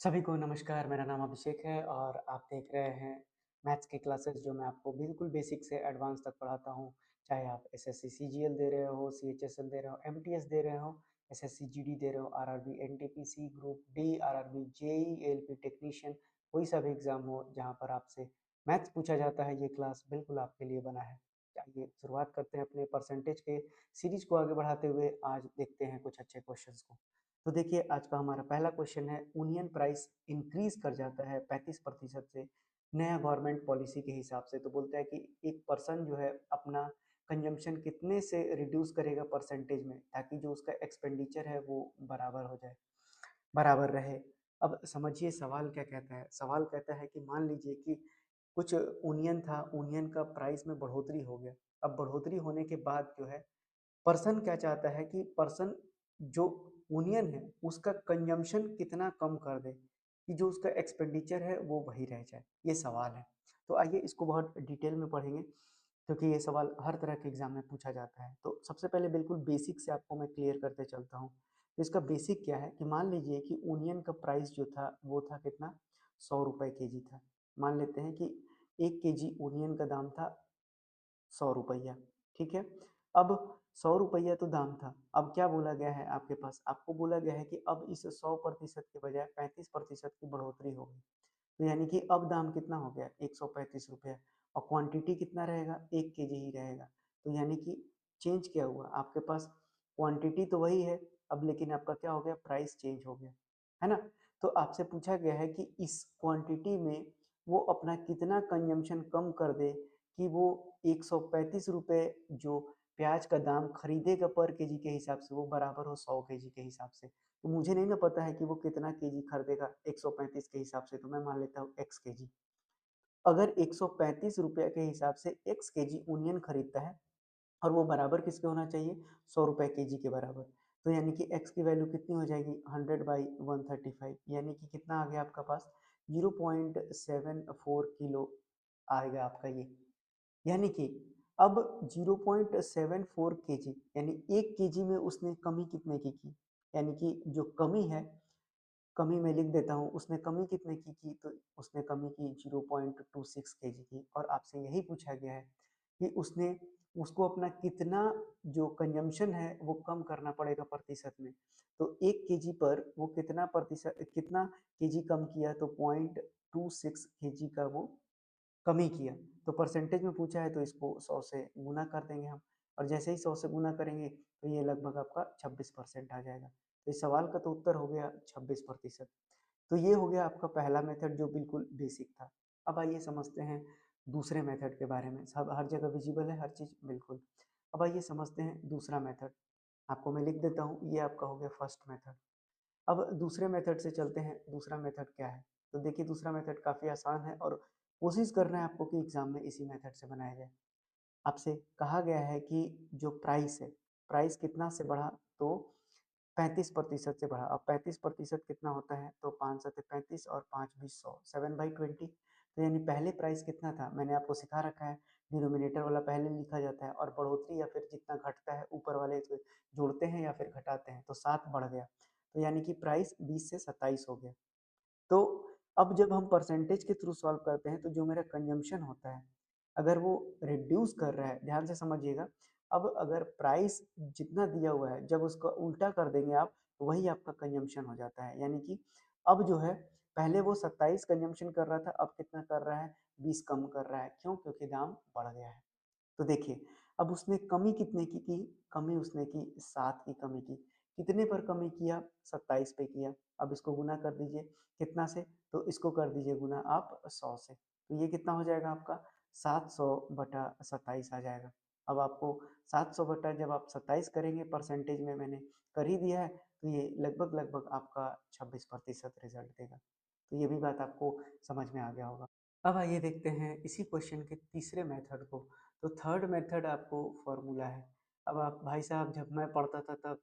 सभी को नमस्कार। मेरा नाम अभिषेक है और आप देख रहे हैं मैथ्स की क्लासेस जो मैं आपको बिल्कुल बेसिक से एडवांस तक पढ़ाता हूँ। चाहे आप एसएससी सीजीएल दे रहे हो, सीएचएसएल दे रहे हो, एमटीएस दे रहे हो, एसएससी जीडी दे रहे हो, RRB NTPC group D, RRB JE LP technician, कोई सा भी एग्जाम हो जहाँ पर आपसे मैथ्स पूछा जाता है, ये क्लास बिल्कुल आपके लिए बना है। आइए शुरुआत करते हैं अपने परसेंटेज के सीरीज को आगे बढ़ाते हुए। आज देखते हैं कुछ अच्छे क्वेश्चंस को। तो देखिए आज का हमारा पहला क्वेश्चन है, ओनियन प्राइस इंक्रीज कर जाता है 35% से नया गवर्नमेंट पॉलिसी के हिसाब से। तो बोलता है कि एक पर्सन जो है अपना कंजम्पशन कितने से रिड्यूस करेगा परसेंटेज में, ताकि जो उसका एक्सपेंडिचर है वो बराबर हो जाए, बराबर रहे। अब समझिए सवाल क्या कहता है। सवाल कहता है कि मान लीजिए कि कुछ ओनियन था, ओनियन का प्राइस में बढ़ोतरी हो गया। अब बढ़ोतरी होने के बाद जो है पर्सन क्या चाहता है कि पर्सन जो ओनियन है उसका कंजम्पशन कितना कम कर दे कि जो उसका एक्सपेंडिचर है वो वही रह जाए। ये सवाल है। तो आइए इसको बहुत डिटेल में पढ़ेंगे, क्योंकि ये सवाल हर तरह के एग्जाम में पूछा जाता है। तो सबसे पहले बिल्कुल बेसिक से आपको मैं क्लियर करते चलता हूँ। तो इसका बेसिक क्या है कि मान लीजिए कि ओनियन का प्राइस जो था वो था कितना, 100 रुपये के जी था। मान लेते हैं कि 1 केजी ओनियन का दाम था 100 रुपया। ठीक है। अब 100 रुपया तो दाम था। अब क्या बोला गया है आपके पास, आपको बोला गया है कि अब इस 100% के बजाय 35% की बढ़ोतरी होगी। तो यानी कि अब दाम कितना हो गया, 135 रुपया। और क्वांटिटी कितना रहेगा, 1 केजी ही रहेगा। तो यानी कि चेंज क्या हुआ आपके पास, क्वांटिटी तो वही है अब, लेकिन आपका क्या हो गया, प्राइस चेंज हो गया, है ना। तो आपसे पूछा गया है कि इस क्वांटिटी में वो अपना कितना कंजम्पशन कम कर दे कि वो 135 रुपये जो प्याज का दाम खरीदेगा पर केजी के हिसाब से, वो बराबर हो 100 केजी के हिसाब से। तो मुझे नहीं ना पता है कि वो कितना केजी खरीदेगा 135 के हिसाब से, तो मैं मान लेता हूँ एक्स केजी। अगर 135 रुपये के हिसाब से एक्स केजी ओनियन खरीदता है और वो बराबर किसके होना चाहिए, 100 रुपये केजी के बराबर। तो यानी कि एक्स की वैल्यू कितनी हो जाएगी, 100/135, यानी कि कितना आ गया आपका पास, 0.74 किलो आएगा आपका ये। यानी कि अब 0.74 केजी, यानी 1 केजी में उसने कमी कितने की, यानी कि जो कमी है, कमी मैं लिख देता हूँ, उसने कमी कितने की, तो उसने कमी की 0.26 केजी की। और आपसे यही पूछा गया है कि उसने उसको अपना कितना जो कंजम्पशन है वो कम करना पड़ेगा प्रतिशत में। तो 1 केजी पर वो कितना प्रतिशत, कितना केजी कम किया, तो 0.26 केजी का वो कमी किया। तो परसेंटेज में पूछा है तो इसको 100 से गुना कर देंगे हम। और जैसे ही 100 से गुना करेंगे तो ये लगभग आपका 26% आ जाएगा। तो इस सवाल का तो उत्तर हो गया 26%। तो ये हो गया आपका पहला मेथड जो बिल्कुल बेसिक था। अब आइए समझते हैं दूसरे मेथड के बारे में। सब हर जगह विजिबल है हर चीज़, बिल्कुल। अब आइए समझते हैं दूसरा मेथड। आपको मैं लिख देता हूँ, ये आपका हो गया फर्स्ट मेथड। अब दूसरे मेथड से चलते हैं। दूसरा मेथड क्या है, तो देखिए दूसरा मेथड काफ़ी आसान है और कोशिश करना है आपको कि एग्जाम में इसी मेथड से बनाया जाए। आपसे कहा गया है कि जो प्राइस है, प्राइस कितना से बढ़ा, तो 35% से बढ़ा। अब 35% कितना होता है, तो 5 7 35 और 5 20 100, 7/20। तो यानी पहले प्राइस कितना था, मैंने आपको सिखा रखा है, डिनोमिनेटर वाला पहले लिखा जाता है और बढ़ोतरी या फिर जितना घटता है ऊपर वाले को जोड़ते हैं या फिर घटाते हैं, तो 7 बढ़ गया। तो यानी कि प्राइस 20 से 27 हो गया। तो अब जब हम परसेंटेज के थ्रू सॉल्व करते हैं तो जो मेरा कंजम्पशन होता है, अगर वो रिड्यूस कर रहा है, ध्यान से समझिएगा। अब अगर प्राइस जितना दिया हुआ है जब उसका उल्टा कर देंगे आप, तो वही आपका कंजम्पशन हो जाता है। यानी कि अब जो है, पहले वो 27 कंजम्पशन कर रहा था, अब कितना कर रहा है, 20 कम कर रहा है। क्यों, क्योंकि दाम बढ़ गया है। तो देखिए अब उसने कमी कितने की, कमी उसने की 7 की कमी की। कितने पर कमी किया, 27 पे किया। अब इसको गुना कर दीजिए कितना से, तो इसको कर दीजिए गुना आप 100 से। तो ये कितना हो जाएगा आपका, 700/27 आ जाएगा। अब आपको 700 बटा जब आप 27 करेंगे, परसेंटेज में मैंने कर ही दिया है, तो ये लगभग लगभग आपका 26% रिजल्ट देगा। तो ये भी बात आपको समझ में आ गया होगा। अब आइए देखते हैं इसी क्वेश्चन के तीसरे मेथड को। तो थर्ड मेथड आपको फॉर्मूला है। अब आप भाई साहब, जब मैं पढ़ता था तब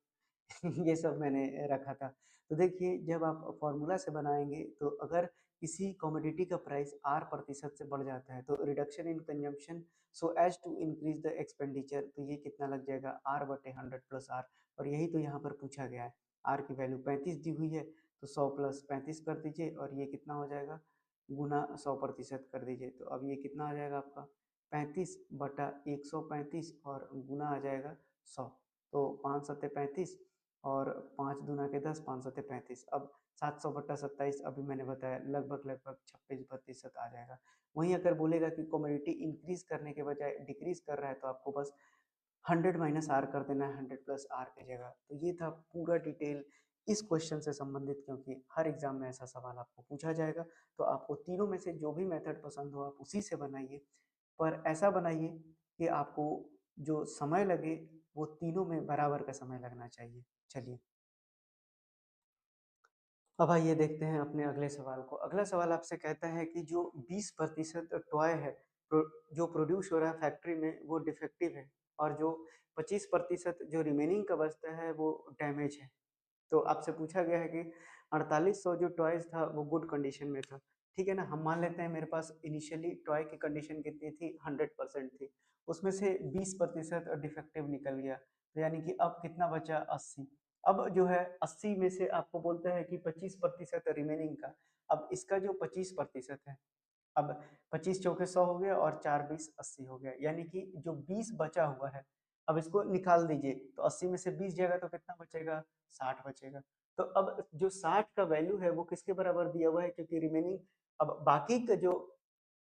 ये सब मैंने रखा था। तो देखिए जब आप फॉर्मूला से बनाएंगे, तो अगर किसी कमोडिटी का प्राइस आर प्रतिशत से बढ़ जाता है, तो reduction in consumption so as to increase the expenditure, तो ये कितना लग जाएगा, R/100 + R। और यही तो यहाँ पर पूछा गया है। आर की वैल्यू 35 दी हुई है, तो 100 प्लस 35 कर दीजिए और ये कितना हो जाएगा, गुना 100% कर दीजिए। तो अब ये कितना आ जाएगा आपका 35/135 और गुना आ जाएगा 100। तो 5×7=35 और 5×2=10, 5×7=35। अब 700/27 अभी मैंने बताया लगभग लगभग 26% आ जाएगा। वहीं अगर बोलेगा कि कमोडिटी इंक्रीज करने के बजाय डिक्रीज कर रहा है तो आपको बस 100 माइनस आर कर देना है 100 प्लस आर की जगह। तो ये था पूरा डिटेल इस क्वेश्चन से संबंधित, क्योंकि हर एग्जाम में ऐसा सवाल आपको पूछा जाएगा। तो आपको तीनों में से जो भी मेथड पसंद हो आप उसी से बनाइए, पर ऐसा बनाइए कि आपको जो समय लगे वो तीनों में बराबर का समय लगना चाहिए। चलिए अब आइए देखते हैं अपने अगले सवाल को। अगला सवाल आपसे कहता है कि जो 20% टॉय है जो प्रोड्यूस हो रहा है फैक्ट्री में वो डिफेक्टिव है, और जो 25% जो रिमेनिंग का बचता है वो डैमेज है। तो आपसे पूछा गया है कि 4800 जो टॉयज था वो गुड कंडीशन में था। ठीक है ना, हम मान लेते हैं मेरे पास इनिशियली टॉय की कंडीशन कितनी थी, 100% थी। उसमें से 20% डिफेक्टिव निकल गया, तो यानी कि अब कितना बचा, 80। अब जो है 80 में से आपको बोलता है कि 25% रिमेनिंग का। अब इसका जो 25% है, अब 25 चौके 100 हो गया और 4 20 80 हो गया, यानी कि जो 20 बचा हुआ है अब इसको निकाल दीजिए। तो 80 में से 20 जाएगा तो कितना बचेगा, 60 बचेगा। तो अब जो 60 का वैल्यू है वो किसके बराबर दिया हुआ है, क्योंकि रिमेनिंग अब बाकी का जो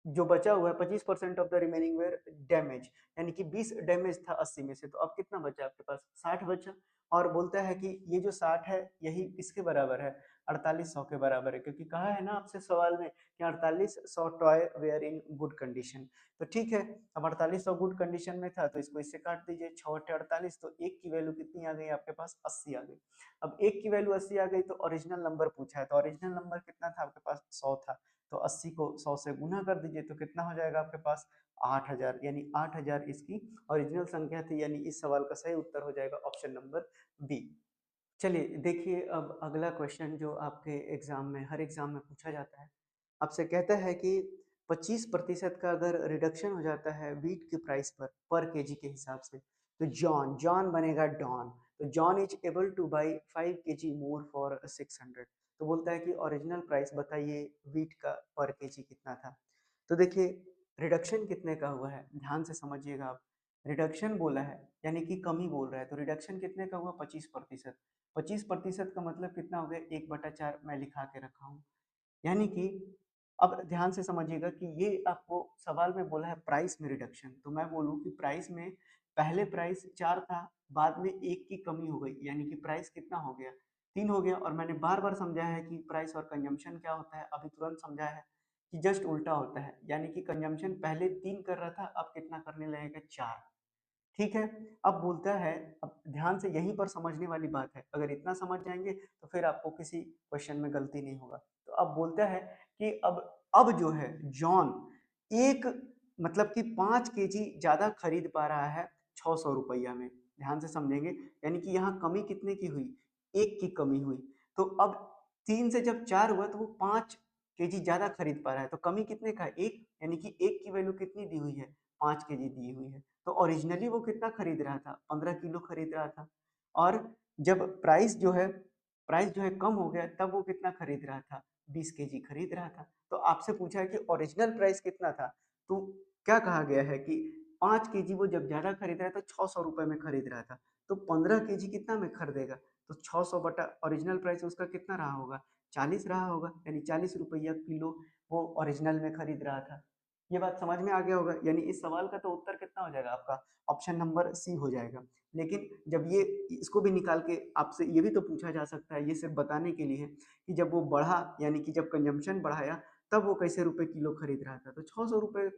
जो बचा हुआ है 25% of the remaining were damage, यानी कि 20 डैमेज था 80 में से, तो अब कितना बचा आपके पास, 60 बचा। और बोलता है कि ये जो 60 है यही किसके बराबर है, 4800 के बराबर है, क्योंकि कहा है ना आपसे सवाल में कि 4800 toy were in good condition. तो ठीक है, अब 4800 गुड कंडीशन में था तो इसको इससे काट दीजिए, 6×8=48, तो एक की वैल्यू कितनी आ गई आपके पास, 80 आ गई। अब एक की वैल्यू 80 आ गई तो ओरिजिनल नंबर पूछा है, तो ओरिजिनल नंबर कितना था आपके पास, 100 था। तो 80 को 100 से गुना कर दीजिए तो कितना हो जाएगा आपके पास, 8000, यानी 8000 इसकी ओरिजिनल संख्या थी, यानी इस सवाल का सही उत्तर हो जाएगा ऑप्शन नंबर बी। चलिए देखिए अब अगला क्वेश्चन जो आपके एग्जाम में हर एग्जाम में पूछा जाता है, आपसे कहता है कि 25% का अगर रिडक्शन हो जाता है वीट के प्राइस पर केजी के हिसाब से, तो जॉन जॉन बनेगा डॉन। तो John is able two by 5 kg more for 600। तो बोलता है कि ओरिजिनल प्राइस बताइए वीट का पर केजी कितना था। तो देखिए रिडक्शन कितने का हुआ है, ध्यान से समझिएगा आप। रिडक्शन बोला है यानी कि कमी बोल रहा है, तो रिडक्शन कितने का हुआ, 25%। 25% का मतलब कितना हो गया, 1/4 मैं लिखा के रखा हूँ। यानी कि अब ध्यान से समझिएगा कि ये आपको सवाल में बोला है प्राइस में रिडक्शन, तो मैं बोलूँ कि प्राइस में पहले प्राइस 4 था, बाद में 1 की कमी हो गई, यानी कि प्राइस कितना हो गया, 3 हो गया। और मैंने बार बार समझाया है कि प्राइस और कंजम्पशन क्या होता है, अभी तुरंत समझाया है कि जस्ट उल्टा होता है, यानी कि कंजम्पशन पहले 3 कर रहा था, अब कितना करने लगेगा, 4। ठीक है, अब बोलता है, अब ध्यान से यहीं पर समझने वाली बात है, अगर इतना समझ जाएंगे तो फिर आपको किसी क्वेश्चन में गलती नहीं होगा। तो अब बोलता है कि अब जो है जॉन एक मतलब कि 5 kg ज्यादा खरीद पा रहा है 600 रुपया में। ध्यान से समझेंगे, यानी कि यहाँ कमी कितने की हुई, एक की कमी हुई। तो अब 3 से जब 4 हुआ तो वो 5 kg ज्यादा खरीद पा रहा है, तो कमी कितने का, एक, यानी कि एक की वैल्यू कितनी दी हुई है, 5 kg दी हुई है। तो ओरिजिनली वो कितना खरीद रहा था, 15 किलो खरीद रहा था। और जब प्राइस जो है कम हो गया तब वो कितना खरीद रहा था, 20 kg खरीद रहा था। तो आपसे पूछा है कि ओरिजिनल प्राइस कितना था, तो क्या कहा गया है कि 5 kg वो जब ज्यादा खरीद रहा था 600 रुपए में खरीद रहा था, तो 15 kg कितना में खरीदेगा, तो 600 बटा ओरिजिनल प्राइस उसका कितना रहा होगा, 40 रहा होगा, यानी 40 रुपया किलो वो ओरिजिनल में खरीद रहा था। ये बात समझ में आ गया होगा, यानी इस सवाल का तो उत्तर कितना हो जाएगा आपका, ऑप्शन नंबर सी हो जाएगा। लेकिन जब ये इसको भी निकाल के आपसे ये भी तो पूछा जा सकता है, ये सिर्फ बताने के लिए है कि जब वो बढ़ा, यानी कि जब कंजम्पशन बढ़ाया तब वो कैसे रुपए किलो खरीद रहा था, तो 600 रुपये,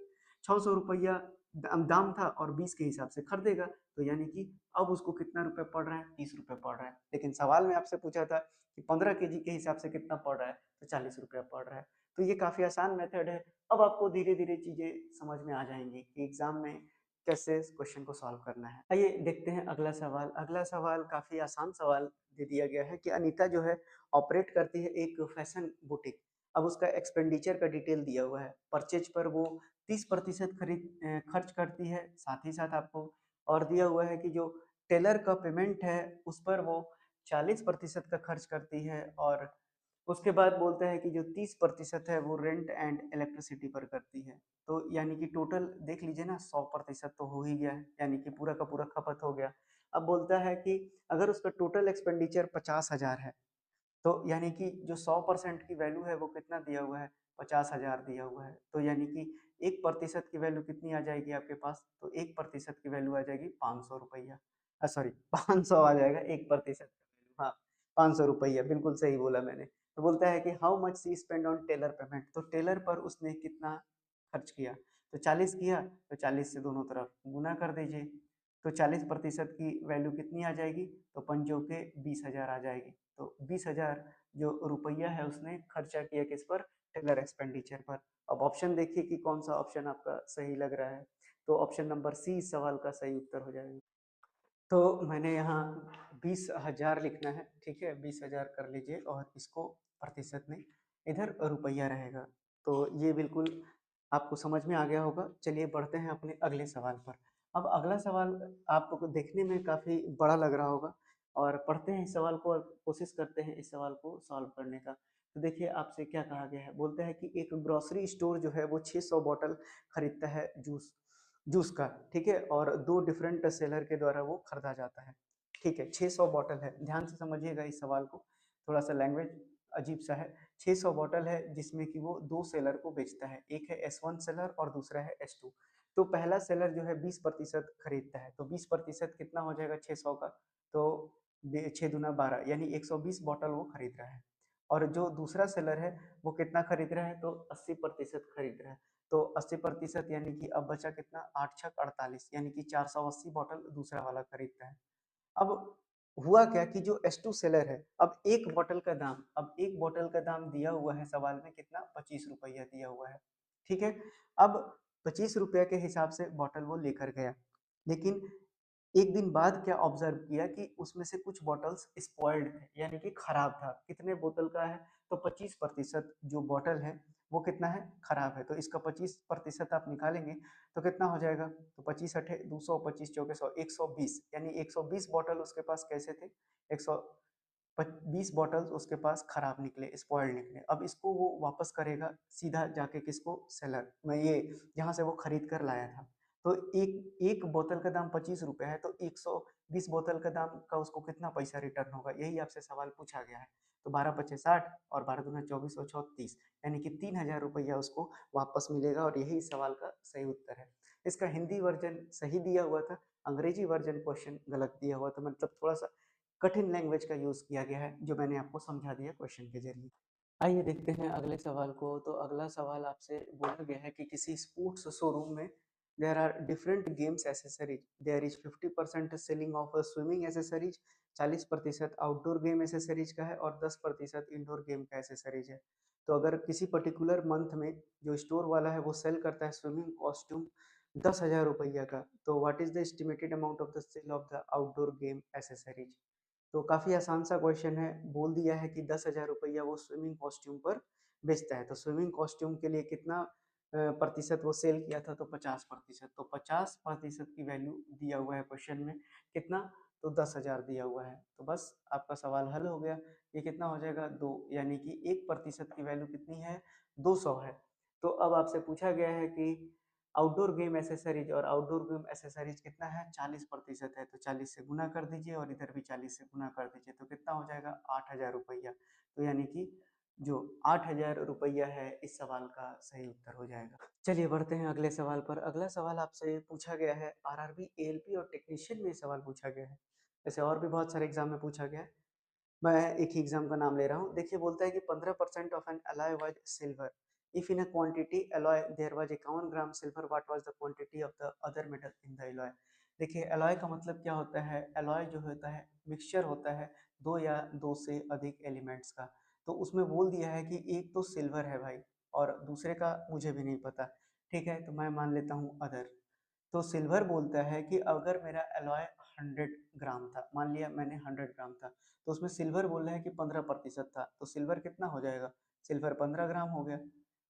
600 रुपया दाम था और 20 के हिसाब से खरीदेगा, तो यानी कि अब उसको कितना रुपए पड़ रहा है, 30 रुपए पड़ रहा है। लेकिन सवाल में आपसे पूछा था कि 15 kg के हिसाब से कितना पड़ रहा है, तो 40 रुपया पड़ रहा है। तो ये काफी आसान मेथड है। अब आपको धीरे धीरे चीजें समझ में आ जाएंगी कि एग्जाम में कैसे इस क्वेश्चन को सॉल्व करना है। आइए देखते हैं अगला सवाल। अगला सवाल काफी आसान सवाल दे दिया गया है कि अनीता जो है ऑपरेट करती है एक फैशन बुटीक। अब उसका एक्सपेंडिचर का डिटेल दिया हुआ है, परचेज पर वो 30% खर्च करती है, साथ ही साथ आपको और दिया हुआ है कि जो टेलर का पेमेंट है उस पर वो 40% का खर्च करती है, और उसके बाद बोलता है कि जो 30% है वो रेंट एंड इलेक्ट्रिसिटी पर करती है। तो यानी कि टोटल देख लीजिए ना, 100% तो हो ही गया है, यानी कि पूरा का पूरा खपत हो गया। अब बोलता है कि अगर उसका टोटल एक्सपेंडिचर 50,000 है, तो यानी कि जो 100% की वैल्यू है वो कितना दिया हुआ है, 50,000 दिया हुआ है। तो यानी कि 1% की वैल्यू कितनी आ जाएगी आपके पास, तो 1% की वैल्यू आ जाएगी 500 रुपया। सॉरी 500 आ जाएगा 1% का वैल्यू, हाँ 500 रुपया, बिल्कुल सही बोला मैंने। तो बोलता है कि how much she spend on tailor payment, तो टेलर पर उसने कितना खर्च किया, तो 40 किया, तो 40 से दोनों तरफ गुना कर दीजिए। तो 40% की वैल्यू कितनी आ जाएगी, तो पंजों के 20,000 आ जाएगी। तो 20,000 जो रुपया है उसने खर्चा किया किस पर, टेलर एक्सपेंडिचर पर। अब ऑप्शन देखिए कि कौन सा ऑप्शन आपका सही लग रहा है, तो ऑप्शन नंबर सी इस सवाल का सही उत्तर हो जाएगा। तो मैंने यहाँ 20,000 लिखना है, ठीक है, 20,000 कर लीजिए और इसको प्रतिशत में इधर रुपया रहेगा। तो ये बिल्कुल आपको समझ में आ गया होगा। चलिए बढ़ते हैं अपने अगले सवाल पर। अब अगला सवाल आपको देखने में काफ़ी बड़ा लग रहा होगा, और पढ़ते हैं इस सवाल को और कोशिश करते हैं इस सवाल को सॉल्व करने का। तो देखिए आपसे क्या कहा गया है, बोलते हैं कि एक ग्रोसरी स्टोर जो है वो 600 बॉटल खरीदता है जूस जूस का, ठीक है, और दो डिफरेंट सेलर के द्वारा वो खरीदा जाता है, ठीक है। 600 बॉटल है, ध्यान से समझिएगा इस सवाल को, थोड़ा सा लैंग्वेज अजीब सा है। 600 बॉटल है जिसमें कि वो दो सेलर को बेचता है, एक है S1 सेलर और दूसरा है S2। तो पहला सेलर जो है 20% खरीदता है, तो 20% कितना हो जाएगा 600 का, तो 6 दूना 12 यानी 120 बॉटल वो खरीद रहा है। और जो दूसरा सेलर है वो कितना खरीद रहा है, तो 80% खरीद रहा है। तो 80% यानी कि अब बचा कितना, 8 छक 48, यानी कि 480 बॉटल दूसरा वाला खरीदता है। अब हुआ क्या कि जो S2 सेलर है, अब एक बोतल का दाम दिया हुआ है सवाल में कितना, 25 रुपया दिया हुआ है, ठीक है। अब 25 रुपया के हिसाब से बोतल वो लेकर गया, लेकिन एक दिन बाद क्या ऑब्जर्व किया कि उसमें से कुछ बॉटल्स स्पॉइल्ड थे, यानी कि खराब था। कितने बोतल का है, तो 25% जो बॉटल है वो कितना है, खराब है। तो इसका 25% आप निकालेंगे तो कितना हो जाएगा, तो 25 अठे 200, 25 चौके 100, 120, यानी 120 बॉटल उसके पास कैसे थे, 120 बॉटल्स उसके पास खराब निकले, स्पॉइल्ड निकले। अब इसको वो वापस करेगा सीधा जाके किसको, सेलर में, ये जहाँ से वो खरीद कर लाया था। तो एक एक बोतल का दाम 25 रुपये है, तो 120 बोतल का दाम का उसको कितना पैसा रिटर्न होगा, यही आपसे सवाल पूछा गया है। तो 12 पचे 60 और 12 दूना 24 और 34, यानी कि 3,000 रुपया उसको वापस मिलेगा, और यही इस सवाल का सही उत्तर है। इसका हिंदी वर्जन सही दिया हुआ था, अंग्रेजी वर्जन क्वेश्चन गलत दिया हुआ था, मतलब थोड़ा सा कठिन लैंग्वेज का यूज किया गया है, जो मैंने आपको समझा दिया क्वेश्चन के जरिए। आइए देखते हैं अगले सवाल को। तो अगला सवाल आपसे बोला गया है कि किसी स्पोर्ट्स शोरूम में there are different games accessories, there is 50% selling off swimming accessories, 40% outdoor game accessories का है, और 10% इंडोर गेम का एसेसरीज है। तो अगर किसी पर्टिकुलर मंथ में जो स्टोर वाला है वो सेल करता है स्विमिंग कॉस्ट्यूम 10,000 रुपया का, तो what is the estimated amount of the sale of the outdoor game accessories. तो काफ़ी आसान सा क्वेश्चन है, बोल दिया है कि 10,000 रुपया वो स्विमिंग कॉस्ट्यूम पर बेचता है। तो स्विमिंग कॉस्ट्यूम के लिए कितना प्रतिशत वो सेल किया था, तो 50%। तो 50% की वैल्यू दिया हुआ है क्वेश्चन में, कितना, तो 10,000 दिया हुआ है। तो बस आपका सवाल हल हो गया। ये कितना हो जाएगा, 2, यानी कि 1% की वैल्यू कितनी है, 200 है। तो अब आपसे पूछा गया है कि आउटडोर गेम एसेसरीज, और आउटडोर गेम एसेसरीज कितना है, 40% है। तो 40 से गुना कर दीजिए और इधर भी 40 से गुना कर दीजिए, तो कितना हो जाएगा, 8,000 रुपया। तो यानी कि जो 8,000 रुपया है इस सवाल का सही उत्तर हो जाएगा। चलिए बढ़ते हैं अगले सवाल पर। अगला सवाल आपसे पूछा गया है आरआरबी, एएलपी और टेक्नीशियन में सवाल पूछा गया है। ऐसे और भी बहुत सारे एग्जाम में पूछा गया है, मैं एक ही एग्जाम का नाम ले रहा हूँ। देखिए बोलता है कि 15% off an alloy was silver, if in a quantity alloy there was 51 gram silver, what was the quantity of the other metal in the alloy। देखिए alloy का मतलब क्या होता है, alloy जो होता है मिक्सचर होता है दो या दो से अधिक एलिमेंट्स का। तो उसमें बोल दिया है कि एक तो सिल्वर है भाई, और दूसरे का मुझे भी नहीं पता, ठीक है, तो मैं मान लेता हूँ अदर। तो सिल्वर बोलता है कि अगर मेरा एलॉय 100 ग्राम था, मान लिया मैंने 100 ग्राम था, तो उसमें सिल्वर बोल रहा है कि 15% था, तो सिल्वर कितना हो जाएगा, सिल्वर 15 ग्राम हो गया।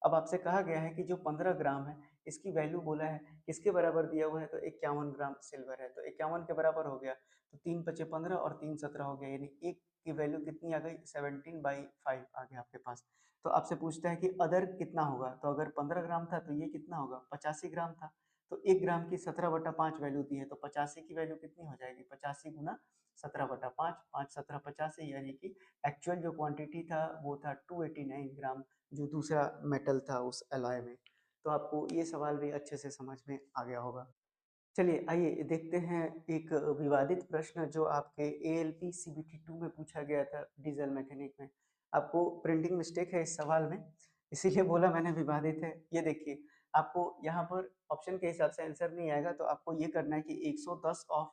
अब आपसे कहा गया है कि जो 15 ग्राम है इसकी वैल्यू बोला है किसके बराबर दिया हुआ है, तो 51 ग्राम सिल्वर है, तो 51 के बराबर हो गया। तो 3 पचे 15 और 3 17 हो गया, यानी एक की वैल्यू कितनी आ गई, 17/5 आ गया आपके पास। तो आपसे पूछता है कि अदर कितना होगा, तो अगर 15 ग्राम था तो ये कितना होगा, 85 ग्राम था। तो 1 ग्राम की 17/5 वैल्यू दी है, तो 85 की वैल्यू कितनी हो जाएगी, 85 गुना 17/5, 5 17 85, यानी कि एक्चुअल जो क्वांटिटी था वो था 289 ग्राम, जो दूसरा मेटल था उस एलॉय में। तो आपको ये सवाल भी अच्छे से समझ में आ गया होगा। चलिए आइए देखते हैं एक विवादित प्रश्न जो आपके एएलपी सीबीटी 2 में पूछा गया था डीजल मैकेनिक में। आपको प्रिंटिंग मिस्टेक है इस सवाल में, इसीलिए बोला मैंने विवादित है। ये देखिए, आपको यहाँ पर ऑप्शन के हिसाब से आंसर नहीं आएगा, तो आपको ये करना है कि 110 ऑफ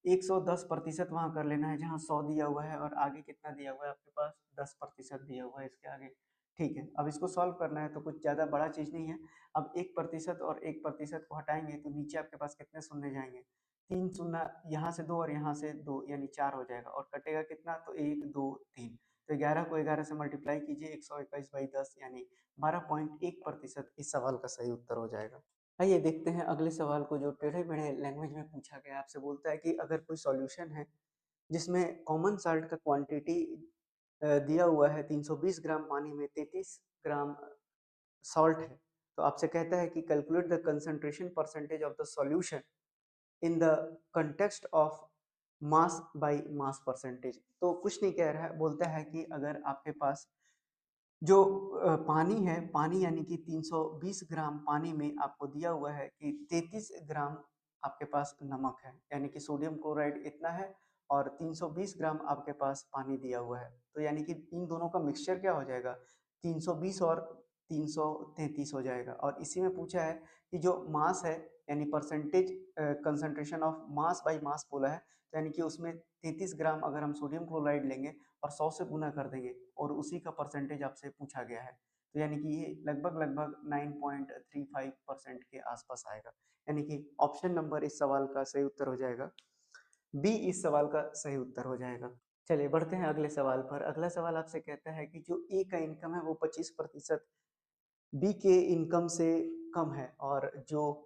110% वहाँ कर लेना है जहाँ 100 दिया हुआ है, और आगे कितना दिया हुआ है आपके पास, 10% दिया हुआ है इसके आगे। ठीक है, अब इसको सॉल्व करना है, तो कुछ ज़्यादा बड़ा चीज़ नहीं है। अब 1% और 1% को हटाएंगे तो नीचे आपके पास कितने शून्य जाएंगे, 3 शून्य, यहाँ से 2 और यहाँ से 2, यानी 4 हो जाएगा, और कटेगा कितना, तो 1 2 3। तो 11 को 11 से मल्टीप्लाई कीजिए, 121/10, यानी 12.1% इस सवाल का सही उत्तर हो जाएगा। आइए देखते हैं अगले सवाल को, जो टेढ़े मेढ़े लैंग्वेज में पूछा गया। आपसे बोलता है कि अगर कोई सॉल्यूशन है जिसमें कॉमन साल्ट का क्वांटिटी दिया हुआ है 320 ग्राम पानी में 33 ग्राम सॉल्ट है, तो आपसे कहता है कि calculate the concentration percentage of the solution in the context of mass by mass percentage. तो कुछ नहीं कह रहा है, बोलता है कि अगर आपके पास जो पानी है, पानी यानी कि 320 ग्राम पानी में आपको दिया हुआ है कि 33 ग्राम आपके पास नमक है, यानी कि सोडियम क्लोराइड इतना है, और 320 ग्राम आपके पास पानी दिया हुआ है। तो यानी कि इन दोनों का मिक्सचर क्या हो जाएगा, 320 और 333 हो जाएगा। और इसी में पूछा है कि जो मास है, यानी percentage concentration of mass by mass बोला है, तो यानी कि उसमें 33 ग्राम अगर हम सोडियम क्लोराइड लेंगे और 100 से गुना कर देंगे, और उसी का परसेंटेज आपसे पूछा गया है, तो यानी कि ये लगभग लगभग 9.35% के आसपास आएगा। यानी कि ऑप्शन नंबर इस सवाल का सही उत्तर हो जाएगा, बी इस सवाल का सही उत्तर हो जाएगा। चलिए बढ़ते हैं अगले सवाल पर। अगला सवाल आपसे कहता है कि जो ए का इनकम है वो 25% बी के इनकम से कम है, और जो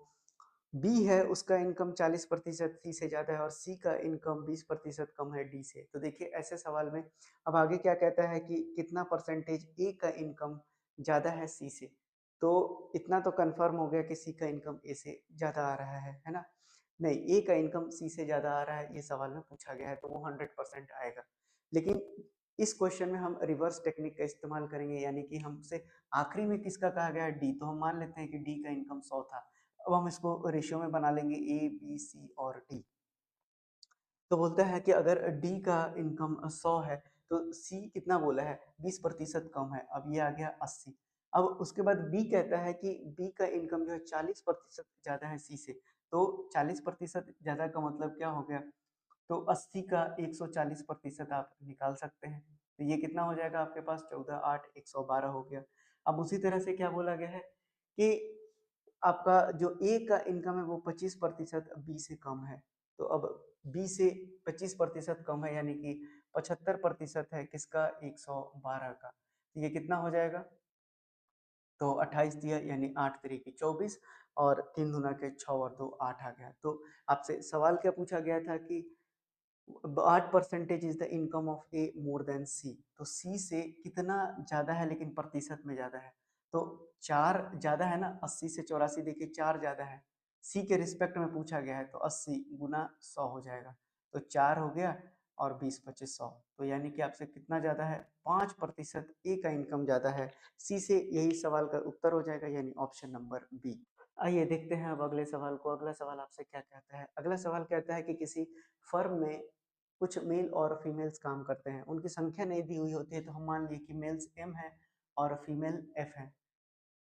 बी है उसका इनकम 40% सी से ज़्यादा है, और सी का इनकम 20% कम है डी से। तो देखिए ऐसे सवाल में अब आगे क्या कहता है कि कितना परसेंटेज ए का इनकम ज़्यादा है सी से। तो इतना तो कंफर्म हो गया कि सी का इनकम ए से ज़्यादा आ रहा है ना। नहीं, ए का इनकम सी से ज़्यादा आ रहा है, ये सवाल में पूछा गया है, तो वो 100% आएगा। लेकिन इस क्वेश्चन में हम रिवर्स टेक्निक का इस्तेमाल करेंगे, यानी कि हमसे आखिरी में किसका कहा गया है, डी, तो हम मान लेते हैं कि डी का इनकम 100 था। अब हम इसको रेशियो में बना लेंगे, ए बी सी और डी। तो बोलता है कि अगर डी का इनकम 100 है, तो सी कितना बोला है, 20% कम है। अब ये आ गया 80। अब उसके बाद बी कहता है कि बी का इनकम जो है 40% ज्यादा है सी से। तो 40% ज्यादा का मतलब क्या हो गया, तो 80 का 140% आप निकाल सकते हैं। तो ये कितना हो जाएगा आपके पास, 14 8 112 हो गया। अब उसी तरह से क्या बोला गया है कि आपका जो ए का इनकम है वो 25% बी से कम है। तो अब बी से 25% कम है, यानी कि 75% है किसका, 112 का। तो ये कितना हो जाएगा, तो 28 दिया, यानी 8 तरीके 24, और 3 दूना के 6 और 2 8 आ गया। तो आपसे सवाल क्या पूछा गया था कि 8% is the income of A more than C. तो सी से कितना ज्यादा है, लेकिन प्रतिशत में ज्यादा है। तो 4 ज्यादा है ना, 80 से 84, देखिए 4 ज्यादा है, सी के रिस्पेक्ट में पूछा गया है, तो 80 गुना 100 हो जाएगा। तो 4 हो गया, और 20 25 100, तो यानी कि आपसे कितना ज्यादा है, 5% ए का इनकम ज्यादा है सी से। यही सवाल का उत्तर हो जाएगा, यानी ऑप्शन नंबर बी। आइए देखते हैं अब अगले सवाल को। अगला सवाल आपसे क्या कहता है, अगला सवाल कहता है कि किसी फर्म में कुछ मेल और फीमेल्स काम करते हैं, उनकी संख्या नहीं दी हुई होती है, तो हम मान लिए कि मेल्स एम है और फीमेल एफ है।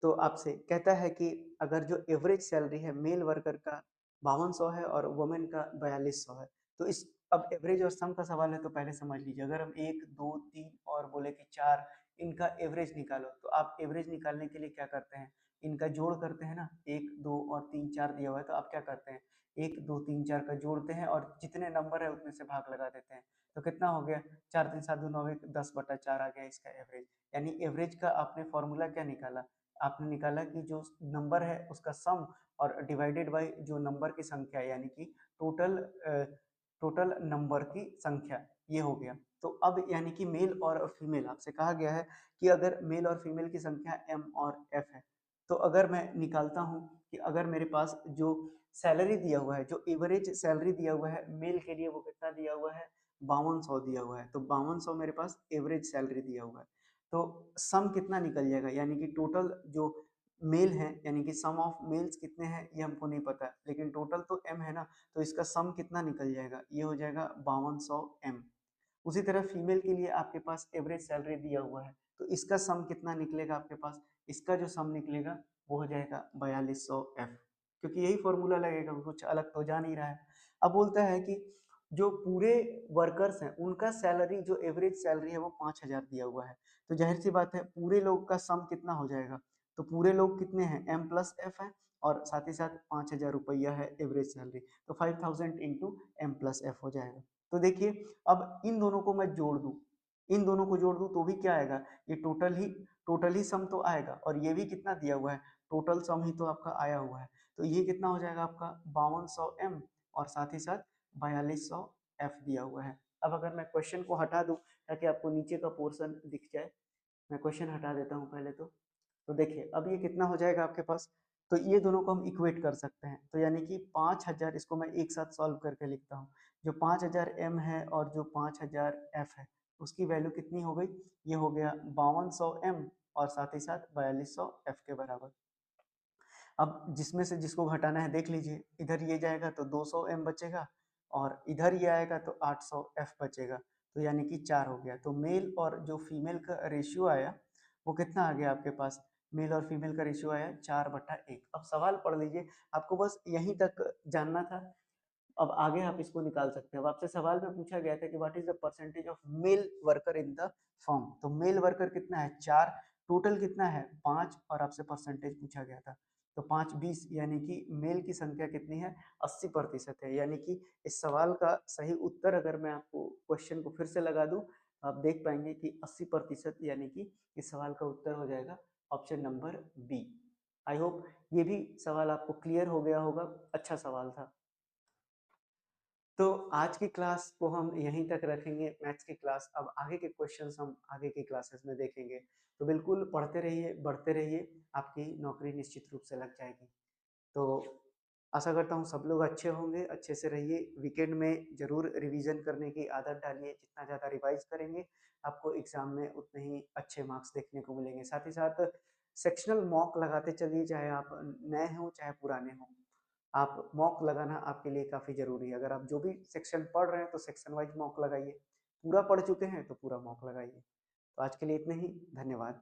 तो आपसे कहता है कि अगर जो एवरेज सैलरी है मेल वर्कर का 5200 है और वुमेन का 4200 है, तो इस अब एवरेज और सम का सवाल है, तो पहले समझ लीजिए। अगर हम 1 2 3 और बोले कि 4, इनका एवरेज निकालो, तो आप एवरेज निकालने के लिए क्या करते हैं, इनका जोड़ करते हैं ना। 1 2 और 3 4 दिया हुआ है, तो आप क्या करते हैं, 1 2 3 4 का जोड़ते हैं, और जितने नंबर है उतने से भाग लगा देते हैं। तो कितना हो गया, 4 3 7 2 9 1 10/4 आ गया इसका एवरेज। यानी एवरेज का आपने फॉर्मूला क्या निकाला, आपने निकाला कि जो नंबर है उसका सम और डिवाइडेड बाय जो नंबर की संख्या, यानी कि टोटल टोटल नंबर की संख्या, ये हो गया। तो अब यानी कि मेल और फीमेल आपसे कहा गया है कि अगर मेल और फीमेल की संख्या m और f है, तो अगर मैं निकालता हूँ कि अगर मेरे पास जो सैलरी दिया हुआ है, जो एवरेज सैलरी दिया हुआ है मेल के लिए, वो कितना दिया हुआ है, 5200 दिया हुआ है। तो 5200 मेरे पास एवरेज सैलरी दिया हुआ है। तो सम कितना निकल जाएगा, यानी कि टोटल जो मेल है, यानी कि सम ऑफ मेल्स कितने हैं ये हमको नहीं पता है, लेकिन टोटल तो m है ना, तो इसका सम कितना निकल जाएगा, ये हो जाएगा 5200 m। उसी तरह फीमेल के लिए आपके पास एवरेज सैलरी दिया हुआ है, तो इसका सम कितना निकलेगा आपके पास, इसका जो सम निकलेगा वो हो जाएगा 4200 f, क्योंकि यही फॉर्मूला लगेगा, कुछ अलग तो जा नहीं रहा है। अब बोलता है कि जो पूरे वर्कर्स हैं उनका सैलरी, जो एवरेज सैलरी है वो 5000 दिया हुआ है, तो जाहिर सी बात है पूरे लोग का सम कितना हो जाएगा, तो पूरे लोग कितने हैं, m प्लस एफ है, और साथ ही साथ 5000 रुपया है एवरेज सैलरी, तो 5000 इंटू एम प्लस एफ हो जाएगा। तो देखिए, अब इन दोनों को मैं जोड़ दूं, इन दोनों को जोड़ दूं तो भी क्या आएगा, ये टोटल ही सम तो आएगा, और ये भी कितना दिया हुआ है, टोटल सम ही तो आपका आया हुआ है, तो ये कितना हो जाएगा आपका 5200 m, और साथ ही साथ 4200 f दिया हुआ है। अब अगर मैं क्वेश्चन को हटा दूं ताकि आपको नीचे का पोर्शन दिख जाए, मैं क्वेश्चन हटा देता हूं पहले तो देखिए अब ये कितना हो जाएगा आपके पास, तो ये दोनों को हम इक्वेट कर सकते हैं, तो यानी कि 5000, इसको मैं एक साथ सॉल्व करके लिखता हूँ, जो 5000 m है और जो 5000 f है, उसकी वैल्यू कितनी हो गई, ये हो गया 5200 m, और साथ ही साथ 4200 f के बराबर। अब जिसमें से जिसको घटाना है देख लीजिए, इधर ये जाएगा तो 200 m बचेगा, और इधर ये आएगा तो 800 f बचेगा, तो यानी कि 4 हो गया। तो मेल और जो फीमेल का रेशियो आया वो कितना आ गया आपके पास, मेल और फीमेल का रेशियो आया 4/1। अब सवाल पढ़ लीजिए, आपको बस यहीं तक जानना था, अब आगे आप इसको निकाल सकते हैं। अब आपसे सवाल में पूछा गया था कि what is the percentage of male worker in the firm, तो मेल वर्कर कितना है, 4, टोटल कितना है 5, और आपसे परसेंटेज पूछा गया था, तो 5 20, यानी कि मेल की संख्या कितनी है, 80% है। यानी कि इस सवाल का सही उत्तर अगर मैं आपको क्वेश्चन को फिर से लगा दूं, आप देख पाएंगे कि 80%, यानी कि इस सवाल का उत्तर हो जाएगा option number B. I hope ये भी सवाल आपको क्लियर हो गया होगा, अच्छा सवाल था। तो आज की क्लास को हम यहीं तक रखेंगे, मैथ्स की क्लास, अब आगे के क्वेश्चंस हम आगे की क्लासेस में देखेंगे। तो बिल्कुल पढ़ते रहिए, बढ़ते रहिए, आपकी नौकरी निश्चित रूप से लग जाएगी। तो आशा करता हूँ सब लोग अच्छे होंगे, अच्छे से रहिए, वीकेंड में जरूर रिवीजन करने की आदत डालिए, जितना ज़्यादा रिवाइज करेंगे आपको एग्जाम में उतने ही अच्छे मार्क्स देखने को मिलेंगे। साथ ही साथ सेक्शनल मॉक लगाते चलिए, चाहे आप नए हों चाहे पुराने हों, आप मॉक लगाना आपके लिए काफ़ी ज़रूरी है। अगर आप जो भी सेक्शन पढ़ रहे हैं तो सेक्शन वाइज मॉक लगाइए, पूरा पढ़ चुके हैं तो पूरा मॉक लगाइए। तो आज के लिए इतने ही, धन्यवाद।